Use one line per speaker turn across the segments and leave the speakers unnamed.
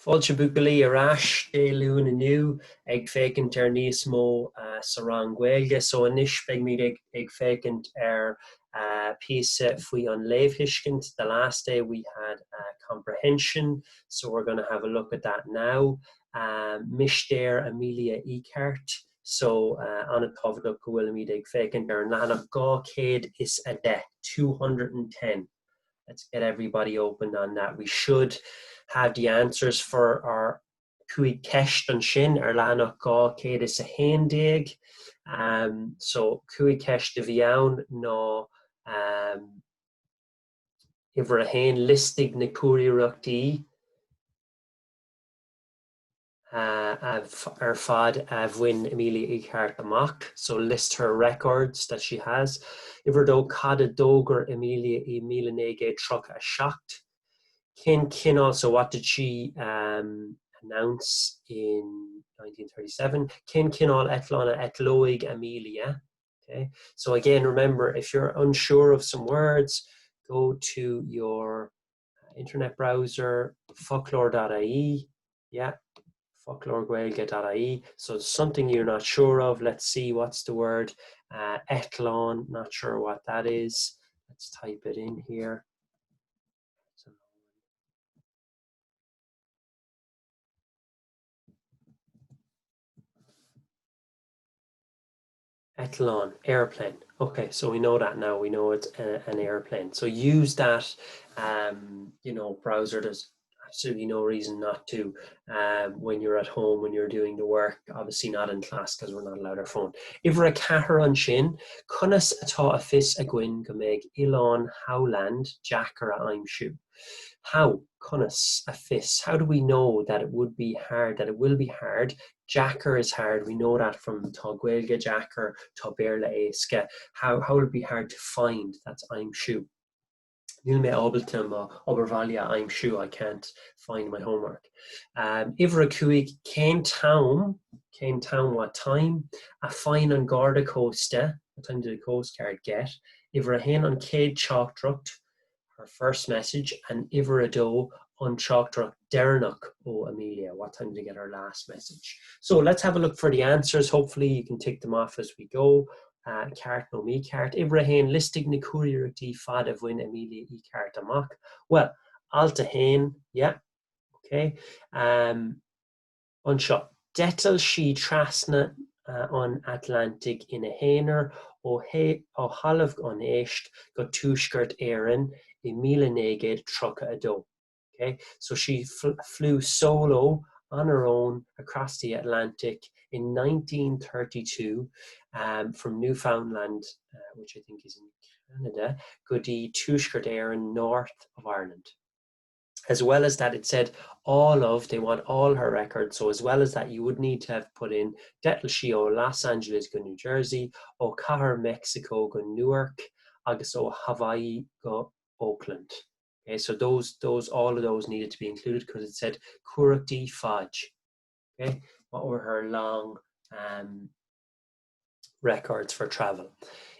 Fáilte buacailí arás dé luúin inniu ag fécint ar níos mó sa rang Gaeilge, so anois beidh míad ag fécint ar píosa faoi an léamhhuiscint. The last day we had comprehension, so we're going to have a look at that now. Mistéir Amelia Eckart, so anna tábhachtach go bhfuil míad ag fécint ar leanach 200 is a de, 210. Let's get everybody open on that. We should have the answers for our cuaig ceist an sin ar leanach 200 is a héandaig. So cuaig ceist de bhí ann nó ifar a héan listig na cúiríochtaí ar fad a bhain Amelia Eckart amach, so list her records that she has. Ifar dó cad a dógur Amelia I 1937. Kin also, what did she announce in 1937? Kin all etlana etloig Amelia. Okay, so again, remember, if you're unsure of some words, go to your internet browser, folklore.ie. Yeah, folkloregaeilge.ie. So something you're not sure of, let's see, what's the word? Etlon, not sure what that is. Let's type it in here. Etlon, airplane. Okay, so we know that now. We know it's an airplane. So use that, browser. There's absolutely no reason not to when you're at home, when you're doing the work. Obviously not in class because we're not allowed our phone. Ifar a cahar an sin, conas atá a fis a gwyn go méid Ilan Howland Jacker a aimsú. How? Conas a fis. How do we know that it would be hard, that it will be hard? Jacker is hard. We know that from Tá Gaeilge Jacker, Tá Béarla Éasca. How will it be hard to find? That's aimsú. Níl mé ábalta obervalia aimsú. I can't find my homework. Ifar a cuaig cén town what time? A fine an Garda Costa. What time did the Coast Guard get? Ifar a hen an céad chalktrucht, her first message, and ifar a dó on chalktrucht Dernach o Amelia. What time did they get her last message? So let's have a look for the answers. Hopefully you can tick them off as we go. Cart no me cart. Ifar a hen listig na cúiríochtaí fad a bhain Amelia Eckart amach. Well, alta hen, yeah, okay. Anseo, detal she trasna on Atlantic in a héanaar ó halamh an éist go túisceart éireann I 1932. Okay, so she flew solo on her own across the Atlantic in 1932 from Newfoundland, which I think is in Canada, go dtí túisceart éireann north of Ireland. As well as that, it said they want all her records. So as well as that, you would need to have put in Detal she o Los Angeles go New Jersey, o Cahar Mexico go Newark, agus o Hawaii go Oakland. Okay, so all of those needed to be included because it said Cuairachtaí Fudge. Okay, what were her long records for travel?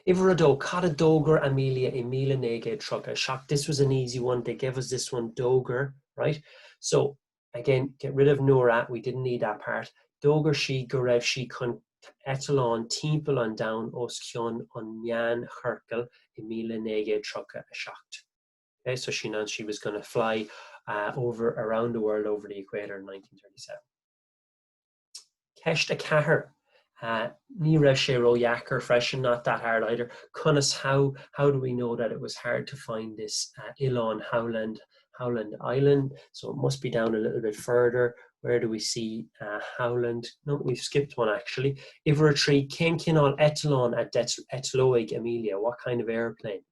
Ifar a dó cad a dógur Amelia I 1937. This was an easy one. They gave us this one, dógur, right? So again, get rid of Nora. We didn't need that part. Dógur she go raibh she chun etalán timpeall an down os cionn an meán chorcail I 1937. Okay, so she was going to fly around the world over the equator in 1937. Ceist a cahar. Ní raibh sé róheachar freisin, not that hard either. Conas, how do we know that it was hard to find this Ilan Howland Island? So it must be down a little bit further. Where do we see Howland? No, we've skipped one actually. Ifar a tree, cén cinál etalán at Etloig Amelia. What kind of airplane?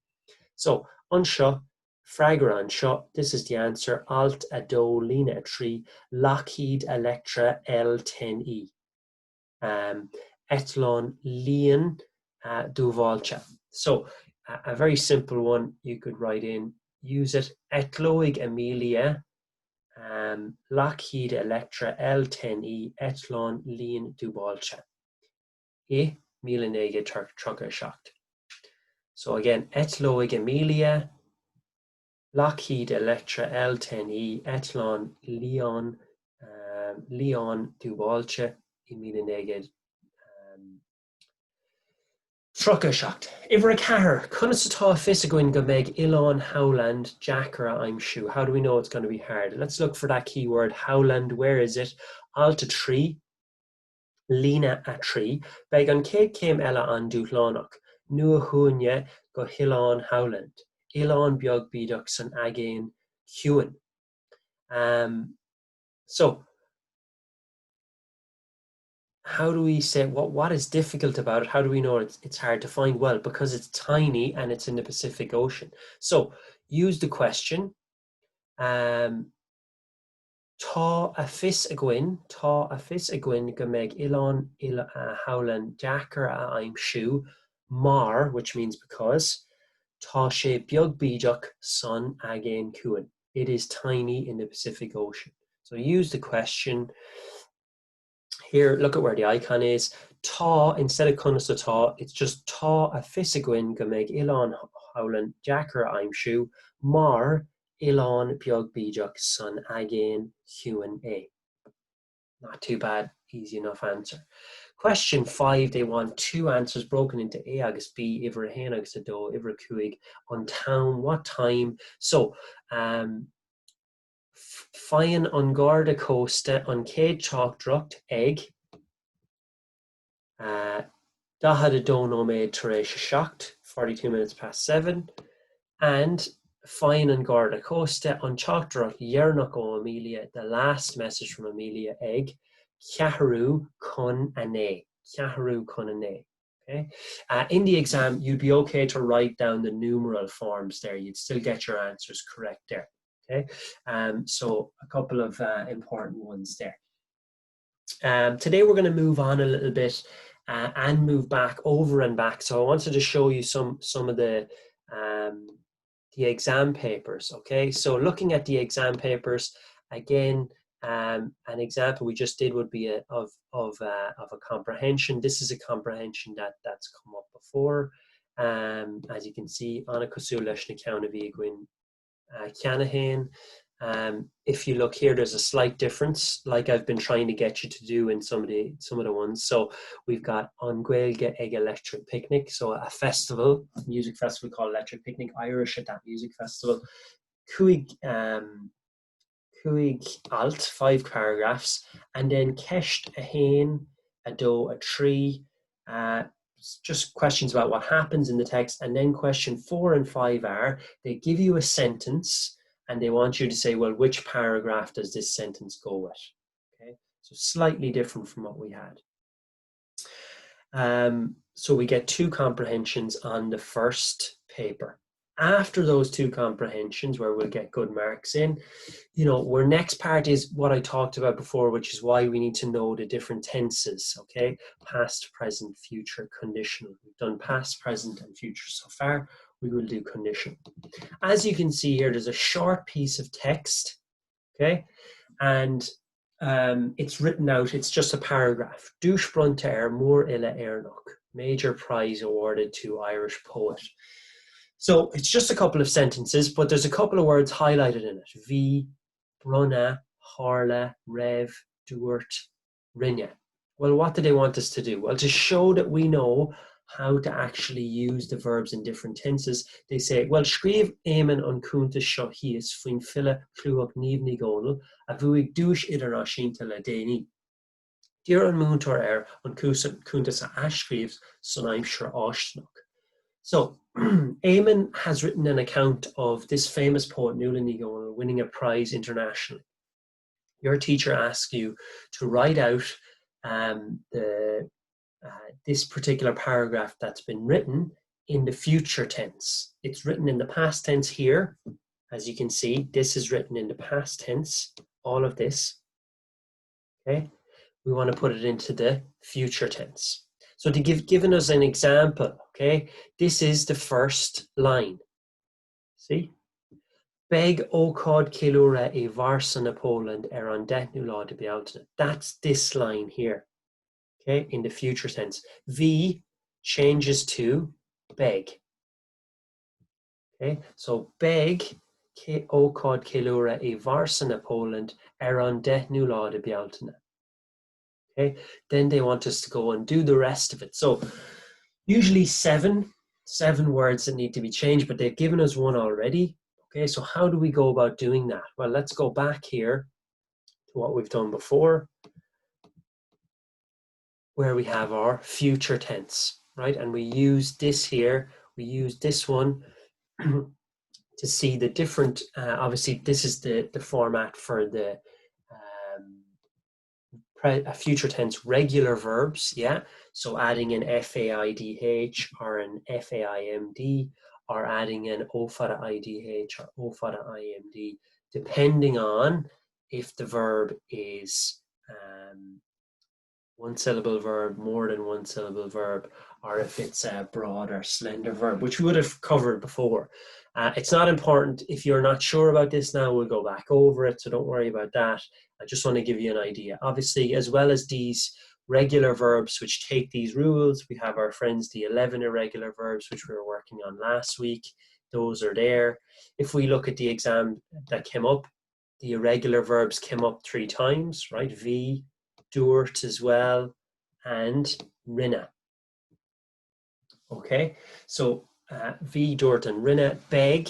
So anseo, Fragar anseo, this is the answer. Alt a dó lína a tree, Lockheed Electra L10E. Etlon Líon Dúbháilte. So a very simple one you could write in, use it. Etloig Amelia, Lockheed Electra L10E, Etlon Líon Dúbháilte. I 1937. So again, Etloig Amelia, Lockheed Electra L10E, Etlon Líon Bhliain Gaeilge I míle Trucker shocked. Ivra Cahar, Kunasata Fisaguin go meg Ilan Howland Jackara I'm shoe. How do we know it's going to be hard? Let's look for that keyword Howland. Where is it? Alta tree, Lena a tree. Beg an Kate came Ella an Dutlanok. Nua Hunye go Hilan Howland. Ilan Biog Bidux and Again Hewen. So how do we say what is difficult about it? How do we know it's hard to find? Well, because it's tiny and it's in the Pacific Ocean. So use the question. Tá a fis a gwyn go meg Ilan Howland Jacker a I'm shoe mar, which means because tá sé biog bídeach son again cuan. It is tiny in the Pacific Ocean. So use the question. Here, look at where the icon is. Tá, instead of Kunasta tá, it's just tá a fisiguin go meg Ilan Howland Jacker I'm shoe mar Ilan Biog Bídeach son again Huan A. Not too bad, easy enough answer. Question 5, they want 2 answers broken into A agus B, Ivra hen agus a do, Ivra cuig, on town, what time. So, Fain an Garda Costa an Cade Chalk Drucht egg. Da had a dono made Teresha shocked, 42 minutes past 7. And Fain an Garda Costa on Chalk Drucht Yernach o Amelia, the last message from Amelia egg. Caharu con ane. Caharu con ane. Okay. In the exam, you'd be okay to write down the numeral forms there. You'd still get your answers correct there. Okay, so a couple of important ones there. Today we're going to move on a little bit and move back over and back. So I wanted to show you some of the exam papers. Okay, so looking at the exam papers again, an example we just did would be of a comprehension. This is a comprehension that's come up before. As you can see, Anna Kosulesh Nikauna Vigwin. Canahan. If you look here, there's a slight difference, like I've been trying to get you to do in some of the ones. So we've got Bhliain Gaeilge Electric Picnic, so a festival, music festival called Electric Picnic, Irish at that music festival. Cuig alt, 5 paragraphs, and then Kesht a hain, a do, a tree. Just questions about what happens in the text, and then question 4 and 5 are, they give you a sentence and they want you to say, well, which paragraph does this sentence go with? Okay, so slightly different from what we had. So we get 2 comprehensions on the first paper. After those 2 comprehensions, where we'll get good marks in, where next part is what I talked about before, which is why we need to know the different tenses, okay? Past, present, future, conditional. We've done past, present, and future so far. We will do conditional. As you can see here, there's a short piece of text, okay? And it's written out, it's just a paragraph. Dús brunta mór illa Éireannach, major prize awarded to Irish poet. So it's just a couple of sentences, but there's a couple of words highlighted in it. V, brunna, harla, rev, duart, rinne. Well, what do they want us to do? Well, to show that we know how to actually use the verbs in different tenses, they say, well, skriv éman an cúnta seo híos faoin fille clúach níomhní gonal a bhuaigh dúis idir náisiúnta le déanaí. Dír an múntar an cúnta sa ascríbs san aimsir áisnach. So, Eamon has written an account of this famous poet, Nuala ní Gonal, winning a prize internationally. Your teacher asks you to write out this particular paragraph that's been written in the future tense. It's written in the past tense here. As you can see, this is written in the past tense, all of this. Okay, we want to put it into the future tense. So to given us an example, okay, this is the first line. See? Beg ócáid kilóra é bharsa na Poland an deithnú lá de bealtaine. That's this line here, okay, in the future tense. V changes to beg. Okay, so beg ócáid céiliúra I bharsanna Poland an 10 úláide bealtaine. Okay, then they want us to go and do the rest of it. So usually seven words that need to be changed, but they've given us one already. Okay, so how do we go about doing that? Well, let's go back here to what we've done before, where we have our future tense, right? And we use this here, we use this one to see the different, obviously this is the format for the future tense regular verbs, yeah? So adding an FAIDH or an FAIMD, or adding an OFADA IDH or OFADA IMD, depending on if the verb is one syllable verb, more than one syllable verb, or if it's a broad or slender verb, which we would have covered before. It's not important. If you're not sure about this now, we'll go back over it, so don't worry about that. I just want to give you an idea. Obviously, as well as these regular verbs which take these rules, we have our friends, the 11 irregular verbs, which we were working on last week. Those are there. If we look at the exam that came up, the irregular verbs came up 3 times, right? V, dúirt as well, and rinne. Okay, so V, dúirt, and rinne. Beg,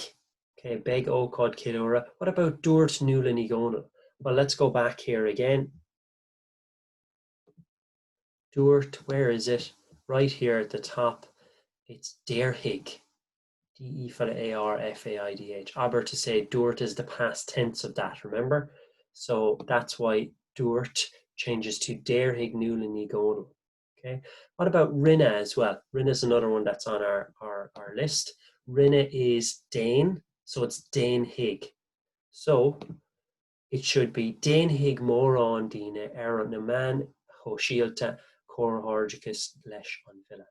okay, beg, ócáid céiliúra. What about dúirt nua ní gcónaí? Well, let's go back here again. Dúirt, where is it? Right here at the top. It's dearhig. D-E for the A-R-F-A-I-D-H. Aber to say dúirt is the past tense of that, remember? So that's why dúirt changes to dearhig nua ní gcónaí. Okay. What about rinne as well? Rinne is another one that's on our list. Rinne is Dane, so it's Danehig. So it should be Danehig mórán dine na man ho síalta cóthorgicus leis an villa.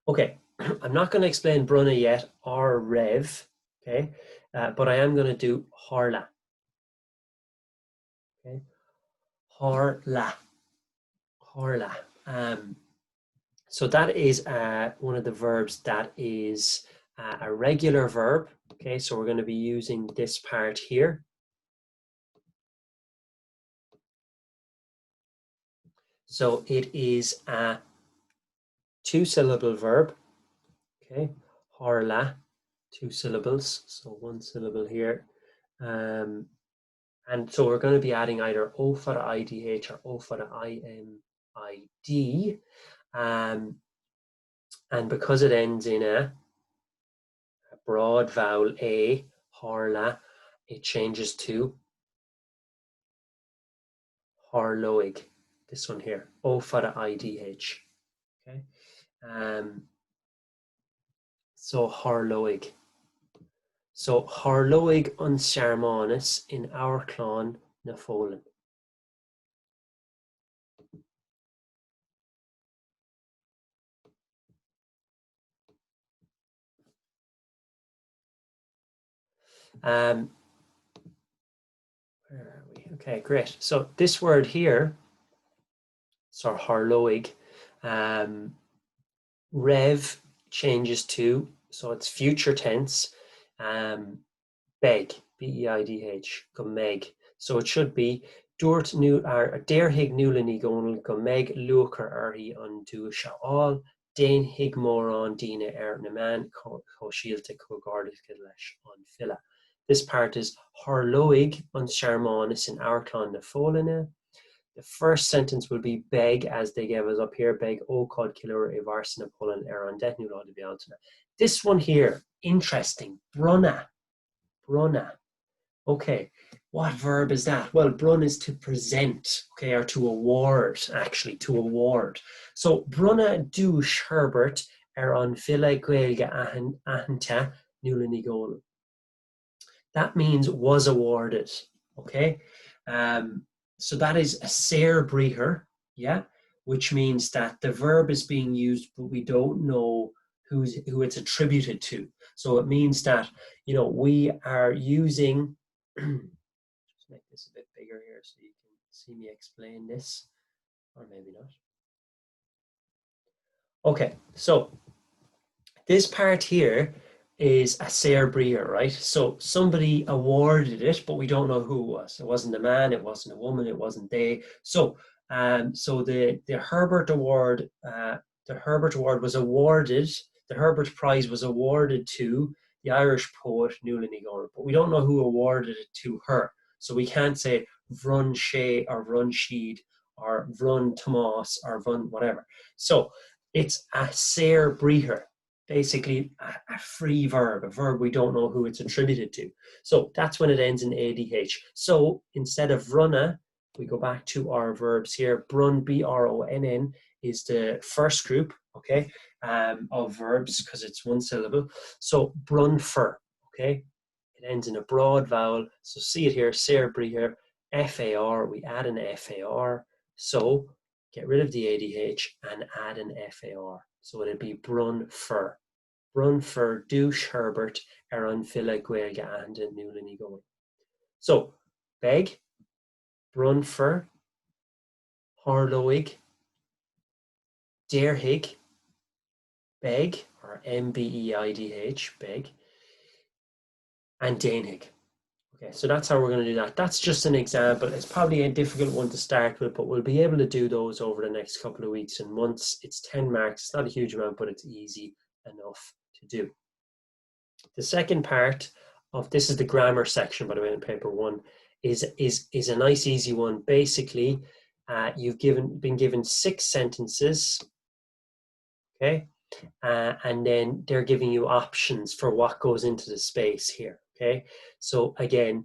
Okay, I'm not going to explain brunne yet or rev, okay, but I am going to do harla. Okay, harla. So that is one of the verbs that is a regular verb. Okay, so we're going to be using this part here. So it is a 2-syllable verb. Okay, harla, 2 syllables, so 1 syllable here. And so we're going to be adding either O for the IDH or O for the IMID. And because it ends in a broad vowel A, harla, it changes to harloig. This one here, O for the IDH. Okay. So harloig. So harloig an searmanus in our clán na fólainn. Where are we? Okay, great. So this word here, so harloig, rev changes to, so it's future tense, beg, B-E-I-D-H, go meg. So it should be dúirt nu ar dearhig nua ní gcónaí go meg luachar orthaí an dúis seáil, déanhig mórán dine na man cho síalta cógáirdeacha leis an filla. This part is harloig an searmanus in our clán na fólainne. The first sentence will be beg, as they gave us up here, beg ócáid céiliúra I bharsanna Poland an 10 úláide bealtaine. This one here, interesting, brunne. Okay, what verb is that? Well, brun is to present, okay, or to award, actually, to award. So, brunne dúis Herbert an Bhliain Gaeilge aithne nua ní gcónaí. That means was awarded, okay? So that is a séir bríothar, yeah, which means that the verb is being used, but we don't know who it's attributed to. So it means that, we are using, just make this a bit bigger here so you can see me explain this, or maybe not. Okay, so this part here, is a Sair Breer, right? So somebody awarded it, but we don't know who it was. It wasn't a man, it wasn't a woman, it wasn't they. So the Herbert Award, was awarded. The Herbert Prize was awarded to the Irish poet Nuala Ní Gcónaí, but we don't know who awarded it to her. So we can't say Bhrun Sé or Bhrun Sheed or Bhrun Tomás or Bhrun whatever. So it's a Sair Breer, basically a free verb, a verb we don't know who it's attributed to. So that's when it ends in ADH. So instead of runna, we go back to our verbs here. Brun, B-R-O-N-N, is the first group, okay, of verbs because it's one syllable. So brunfer, okay, it ends in a broad vowel. So see it here, Sair Breer, F-A-R, we add an F-A-R. So get rid of the ADH and add an F-A-R. So it'd be brunfer. Brunfer douche Herbert an Bhliain Gaeilge and Nuala Ní Gcónaí. So beg, brunfer, Harloig, Deirhig, beg, or M-B-E-I-D-H, beg, and Dainhig. Okay, so that's how we're going to do that. That's just an example. It's probably a difficult one to start with, but we'll be able to do those over the next couple of weeks and months. It's 10 marks. It's not a huge amount, but it's easy enough to do. The second part of this is the grammar section, by the way, in paper 1, is a nice, easy one. Basically, you've been given 6 sentences, okay? And then they're giving you options for what goes into the space here, okay? So again,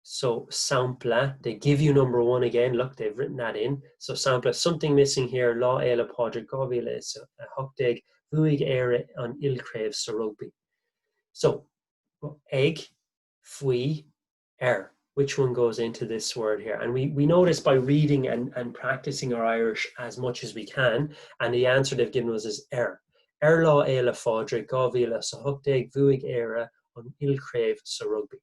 so sampla, they give you number 1 again. Look, they've written that in. So sampla, something missing here. Lá éile pádraig gábhíle is a hochdeig bhuaig éire an ilcréimh sa rugby. So egg, fui, which one goes into this word here? And we know this by reading and practicing our Irish as much as we can. And the answer they've given us is lá éile pádraig gábhíle sa hochdeig bhuaig éire an ilcréimh sa rugby.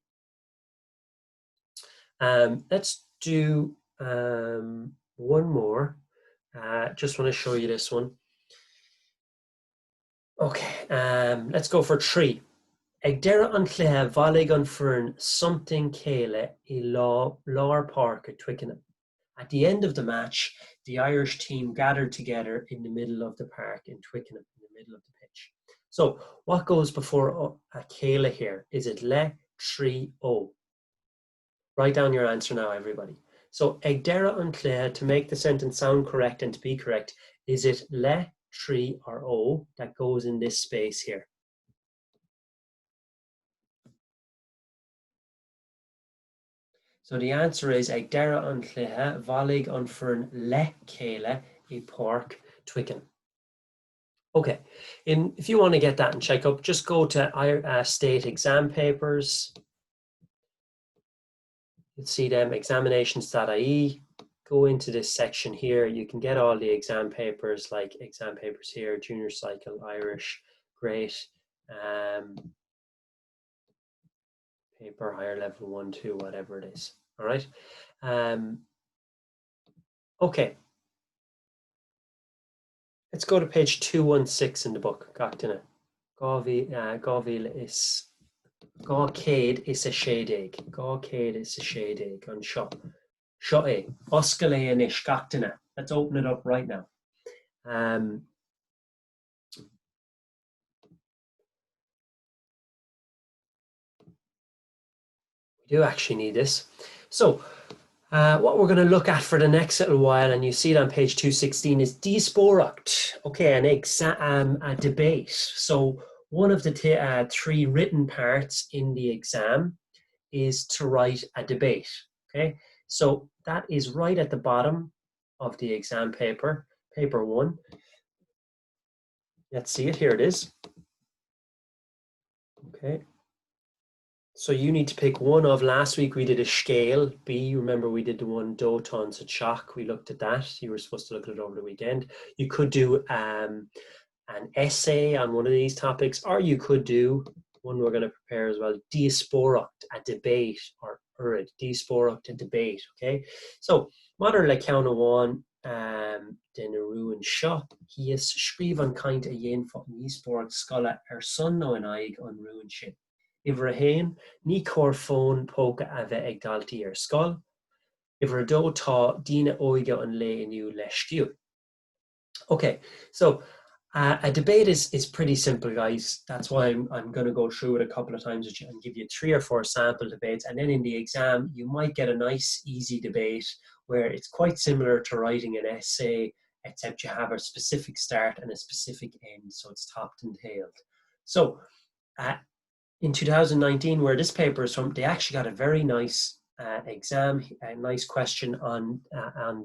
Let's do one more. Just want to show you this one. Okay, let's go for 3. Ag deire an chluthe bhailligh an foireann something céile I lár park at Twickenham. At the end of the match, the Irish team gathered together in the middle of the park in Twickenham, in the middle of the pitch. So what goes before a céile here? Is it le, trí, ó? Write down your answer now, everybody. So ag deire an chluthe, to make the sentence sound correct and to be correct, is it le, trí, or ó that goes in this space here? So the answer is ag deire an chluthe bhailligh an foireann le céile I Páirc Twickenham. Okay, if you want to get that and check up, just go to state exam papers. You'll see them, examinations.ie. Go into this section here. You can get all the exam papers, like exam papers here, junior cycle, Irish, great. Paper, higher level 1, 2, whatever it is. All right. Okay. Let's go to page 216 in the book. Gachtainna. Gábhíle is Gácéad is a séideag. Gácéad is a séideag an seo. Seo é. Oscail é inis Gachtainna. Let's open it up right now. We do actually need this. So what we're going to look at for the next little while, and you see it on page 216, is díspóireacht. Okay, a debate. So one of the 3 written parts in the exam is to write a debate. Okay, so that is right at the bottom of the exam paper, paper 1. Let's see it. Here it is. Okay. So you need to pick one of, last week we did a scale, B, remember we did the one Dotons at Shock, we looked at that, you were supposed to look at it over the weekend. You could do an essay on one of these topics, or you could do one we're going to prepare as well, díspóireacht, a debate, or díspóireacht, a debate, okay? So, Mother le Count of One, den ruúin seo híos scríb an caint a dhéanfa níos bord scola son nó an aig an ruúin sin. Ifar a héin, ní cór fón póca a bheith ag daltaí scol. Ifar a dó tá dína óige an lé inniu leisciú. Okay, so a debate is pretty simple, guys. That's why I'm going to go through it a couple of times with you and give you 3 or 4 sample debates. And then in the exam, you might get a nice, easy debate where it's quite similar to writing an essay, except you have a specific start and a specific end. So it's topped and tailed. So in 2019, where this paper is from, they actually got a very nice exam, a nice question on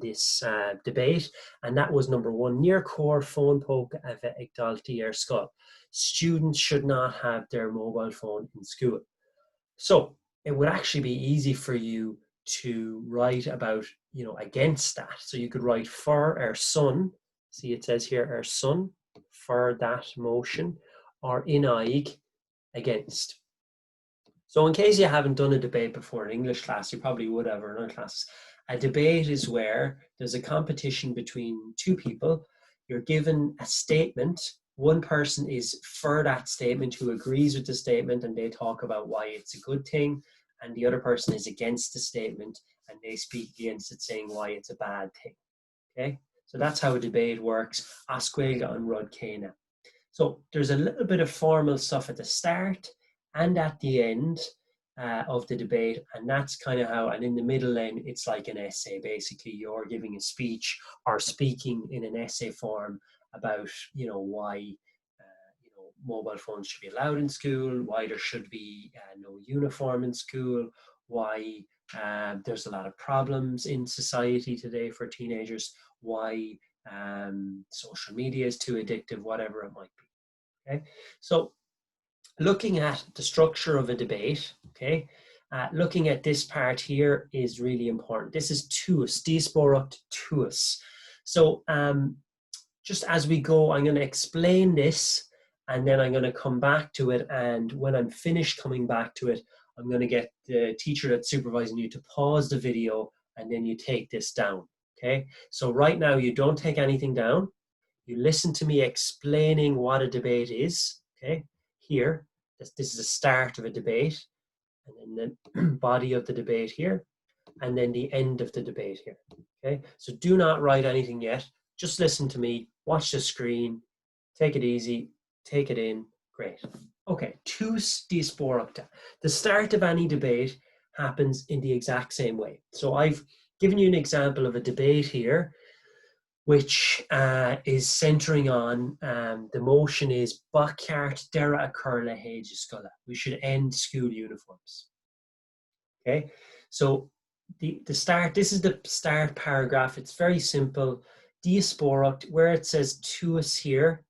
this debate, and that was number 1, near core phone poke a bheith ag daltaí scol. Students should not have their mobile phone in school. So it would actually be easy for you to write about, against that. So you could write for son, see it says here son, for that motion, or in aig, against. So in case you haven't done a debate before in English class, you probably would have or in other classes. A debate is where there's a competition between 2 people. You're given a statement. One person is for that statement, who agrees with the statement, and they talk about why it's a good thing. And the other person is against the statement, and they speak against it, saying why it's a bad thing. Okay? So that's how a debate works. As Gaeilge an rud céine. So there's a little bit of formal stuff at the start and at the end of the debate, and that's kind of how, and in the middle then it's like an essay. Basically, you're giving a speech or speaking in an essay form about, why mobile phones should be allowed in school, why there should be no uniform in school, why there's a lot of problems in society today for teenagers, why social media is too addictive, whatever it might be. Okay, so looking at the structure of a debate, okay, looking at this part here is really important. This is tuas, díospóireacht tuas. So just as we go, I'm going to explain this, and then I'm going to come back to it, and when I'm finished coming back to it, I'm going to get the teacher that's supervising you to pause the video, and then you take this down, okay? So right now, you don't take anything down. You listen to me explaining what a debate is, okay? Here, this is the start of a debate, and then the body of the debate here, and then the end of the debate here, okay? So do not write anything yet. Just listen to me, watch the screen, take it easy, take it in, great. Okay, tuas díospóireachta. The start of any debate happens in the exact same way. So I've given you an example of a debate here, which is centering on the motion is Ba ceart deireadh a chur le héide scoile. We should end school uniforms. Okay, so the start, this is the start paragraph. It's very simple. Díospóireacht, where it says tuas here,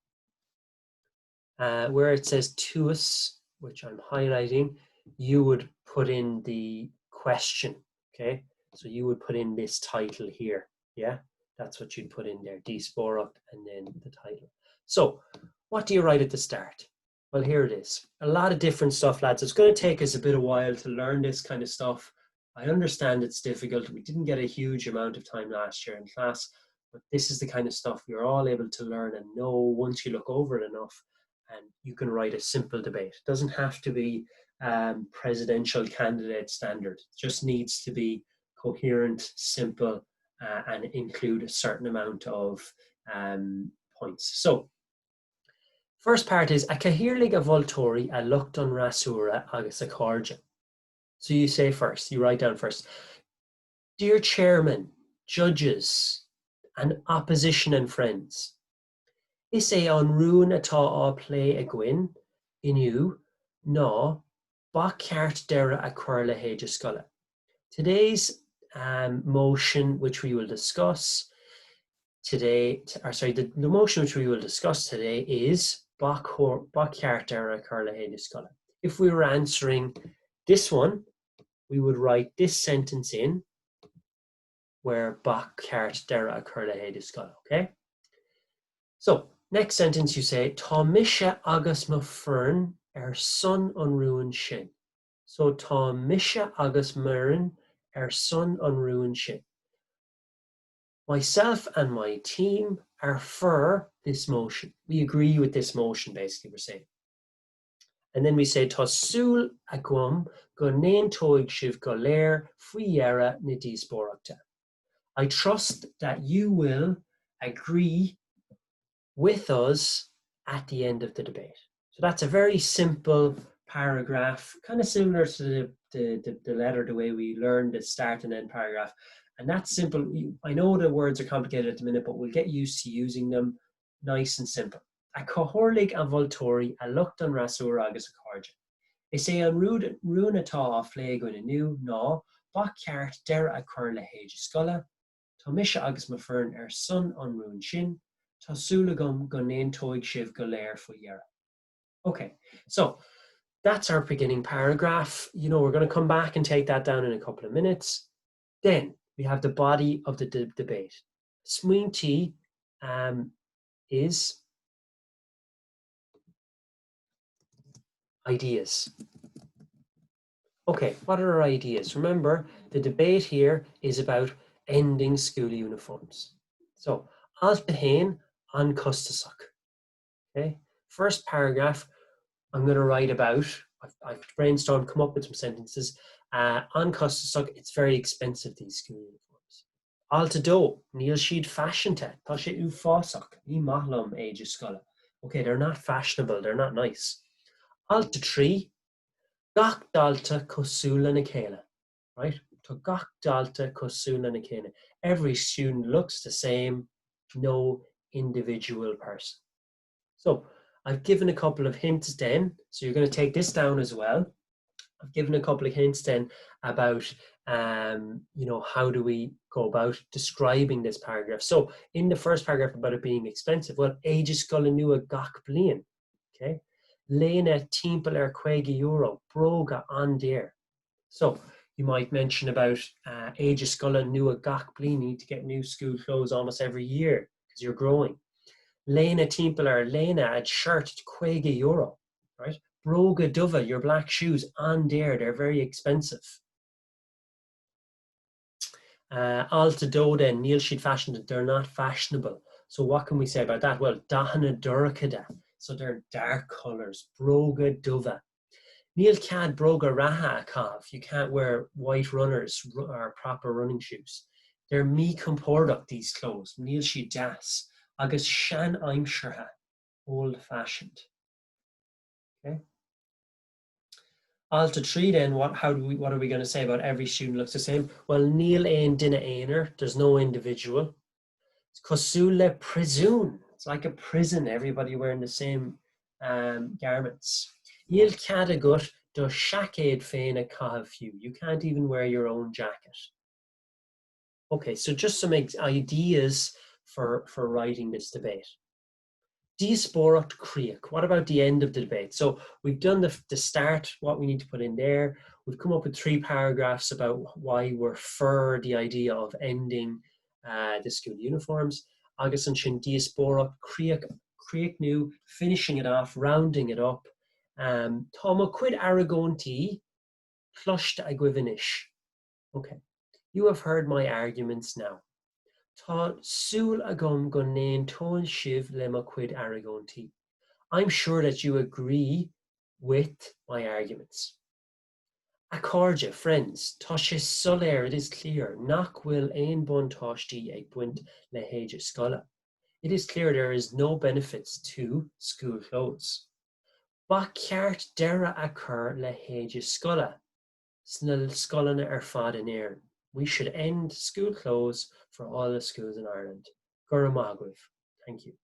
where it says tuas, which I'm highlighting, you would put in the question. Okay, so you would put in this title here. Yeah, that's what you'd put in there, díospóireacht, and then the title. So what do you write at the start? Well, here it is. A lot of different stuff, lads. It's going to take us a bit of while to learn this kind of stuff. I understand it's difficult. We didn't get a huge amount of time last year in class, but this is the kind of stuff you're all able to learn and know once you look over it enough, and you can write a simple debate. It doesn't have to be presidential candidate standard. It just needs to be coherent, simple, and include a certain amount of points. So, first part is, a cahirlig a voltóirí a lucht an rasúra agus a cárde. So you say first, you write down first, dear chairman, judges, and opposition and friends, is é an rún atá á play a gwyn, inniu, ná, ba ceart deireadh a chur le héide scoile. Today's motion, which we will discuss today, the motion which we will discuss today is ba ceart deireadh a chur le héide scoile. If we were answering this one, we would write this sentence in, where ba ceart deireadh a chur le héide scoile, okay? So, next sentence you say, tá mise agus mo fern son an ruúin sin. So, tá mise agus muireann son an ruúin sin. Myself and my team are for this motion. We agree with this motion, basically, we're saying. And then we say, Tásúl agam go nain toig shiv go léir faoihearra na díospóireachta. I trust that you will agree with us at the end of the debate. So that's a very simple paragraph, kind of similar to the letter, the way we learned the start and end paragraph. And that's simple. I know the words are complicated at the minute, but we'll get used to using them nice and simple. A cohorlig a voltori a lucht an rasúr agus a cordja. Is é an rún atá á phléig in a new ná, ba ceart deire a chur le héide scoile, tá mise agus ma fern son an rún sin, tásúl agam go nain toig shiv go léir faoihearra. Okay, so that's our beginning paragraph. You know, we're going to come back and take that down in a couple of minutes. Then we have the body of the debate. Smuinty is ideas. Okay, what are our ideas? Remember, the debate here is about ending school uniforms. So, as Bhliain an Costasach. Okay, first paragraph, I'm going to write about, I've brainstormed, come up with some sentences. An Costasach, it's very expensive, these school uniforms. Alta do, níl siad fashionte, tá sé ú fásach, ní maithlam éide scoile. Okay, they're not fashionable, they're not nice. Alta trí, gach dalta cosúla na céile, right? Tá gach dalta cosúla na céile. Every student looks the same, no individual person. So I've given a couple of hints then, so you're going to take this down as well. I've given a couple of hints then about, you know, how do we go about describing this paragraph. So in the first paragraph about it being expensive, well, éide scoile nua gach bliain, okay? Léine timpeall €20, broga an déir. So you might mention about éide scoile nua gach bliain, need to get new school clothes almost every year because you're growing. Léine timpeall léine ad shirt €20, right? Broga duva, your black shoes, an déir, they're very expensive. Alta do then, níl siad fashioned, they're not fashionable. So what can we say about that? Well, dahana durkada, so they're dark colors. Broga duva. Níl cad broga raha kav, you can't wear white runners or proper running shoes. They're mi compordach, these clothes. Níl siad das. Agus shan aimsherha, old fashioned. Okay. Alta trí then, what are we going to say about every student looks the same? Well, níl ein dinne einer, there's no individual. Cosúla prisoon, it's like a prison, everybody wearing the same garments. Níl cad agat do shakeid féin a cahav few, you can't even wear your own jacket. Okay, so just some ideas for writing this debate. Díospóireacht críoch. What about the end of the debate? So we've done the start, what we need to put in there. We've come up with 3 paragraphs about why we're for the idea of ending the school uniforms. Agus an sin díospóireacht críoch new, finishing it off, rounding it up. Tá mo cuid aragóntí cloiste a gcuimhnis. Okay, you have heard my arguments now. Tá súil agam go nain tón shiv le mo cuid aragóntí. I'm sure that you agree with my arguments. A cordja, friends, tá sé soléir, it is clear, nach bhfuil ein buntáistí ag buint le héide scoile. It is clear there is no benefits to school clothes. Ba ceart deire a chur le héide scoile, sna scoilena fad in éireann. We should end school clothes for all the schools in Ireland. Gurumagwiv. Thank you.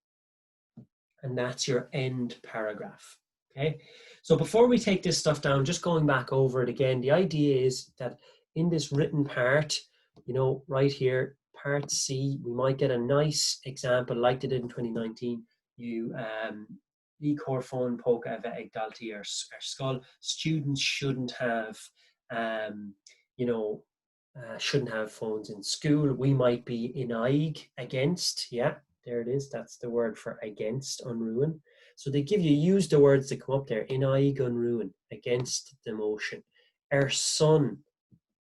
And that's your end paragraph. Okay. So before we take this stuff down, just going back over it again, the idea is that in this written part, you know, right here, part C, we might get a nice example like they did in 2019. You corfón póca ag daltaí ar scoil. Students shouldn't have, you know, shouldn't have phones in school. We might be in aig, against, yeah, there it is, that's the word for against, unruin. So they use the words that come up there, in aig unruin, against the motion. Son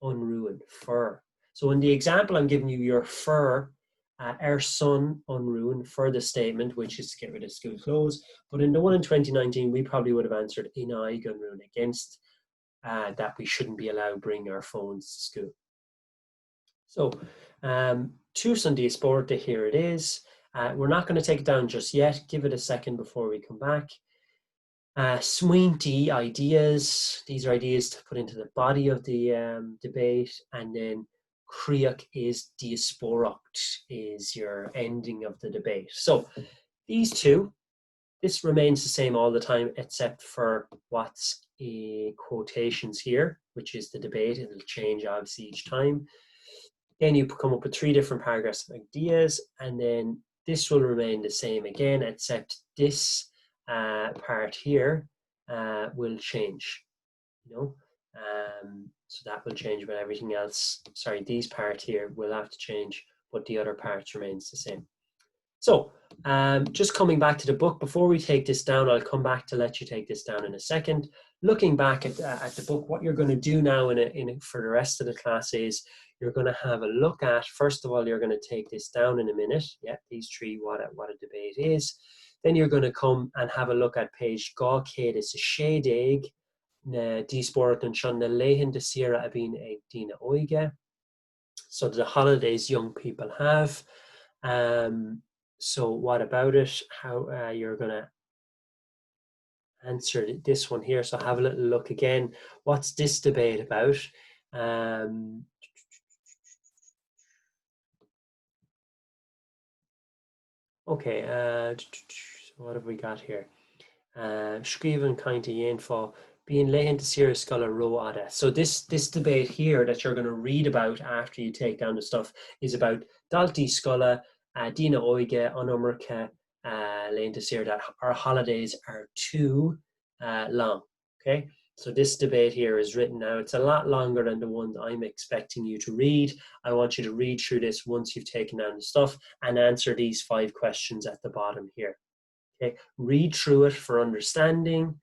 unruin, for. So in the example I'm giving you, you're for our son unruin for the statement, which is to get rid of school clothes. But in the one in 2019, we probably would have answered in I unruin against that we shouldn't be allowed to bring our phones to school. So, Tucson Diasporta, here it is. We're not going to take it down just yet. Give it a second before we come back. Swinty ideas. These are ideas to put into the body of the debate. And then Creoc is diasporoct is your ending of the debate. So these two, this remains the same all the time, except for what's quotations here, which is the debate. It'll change obviously each time. Then you come up with 3 different paragraphs of ideas, and then this will remain the same again, except this part here will change, you know. So that will change, but everything else, sorry, these part here will have to change, but the other part remains the same. So just coming back to the book, before we take this down, I'll come back to let you take this down in a second. Looking back at the book, what you're going to do now for the rest of the class is you're going to have a look at, first of all, you're going to take this down in a minute. Yeah, these 3, what a debate is. Then you're going to come and have a look at page Gá céad is séideag na díospóireacht an sin na léithin de sira a bhíonn ag Dína Óige. So the holidays young people have. So what about it? How you're going to answer this one here. So have a little look again. What's this debate about? Okay, so what have we got here? Scríbhinn cainte dhéanfá bíonn léithin siar scoile ró ada. So this debate here that you're going to read about after you take down the stuff is about daltaí scoile, Dína Óige, an léithin siar that our holidays are too long. Okay, so this debate here is written now. It's a lot longer than the one I'm expecting you to read. I want you to read through this once you've taken down the stuff and answer these 5 questions at the bottom here. Okay, read through it for understanding,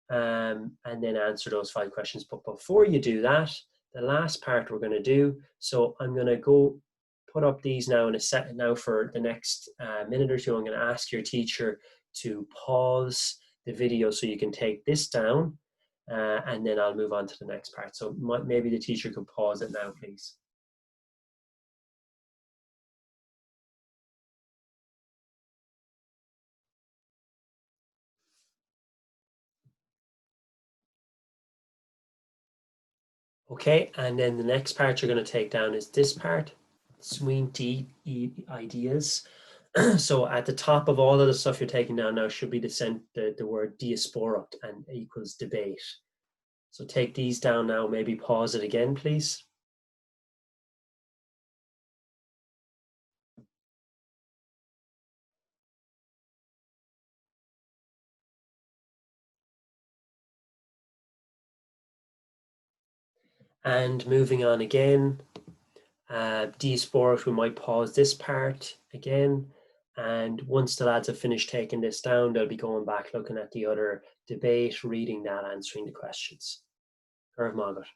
and then answer those 5 questions. But before you do that, the last part we're going to do, so I'm going to go put up these now in a second. Now for the next minute or two, I'm going to ask your teacher to pause the video so you can take this down, and then I'll move on to the next part. So maybe the teacher could pause it now, please. Okay, and then the next part you're going to take down is this part, Swinty ideas. So at the top of all of the stuff you're taking down now should be the word diasporic and equals debate. So take these down now, maybe pause it again, please. And moving on again, diasporic, we might pause this part again. And once the lads have finished taking this down, they'll be going back, looking at the other debate, reading that, answering the questions. Curve Margaret.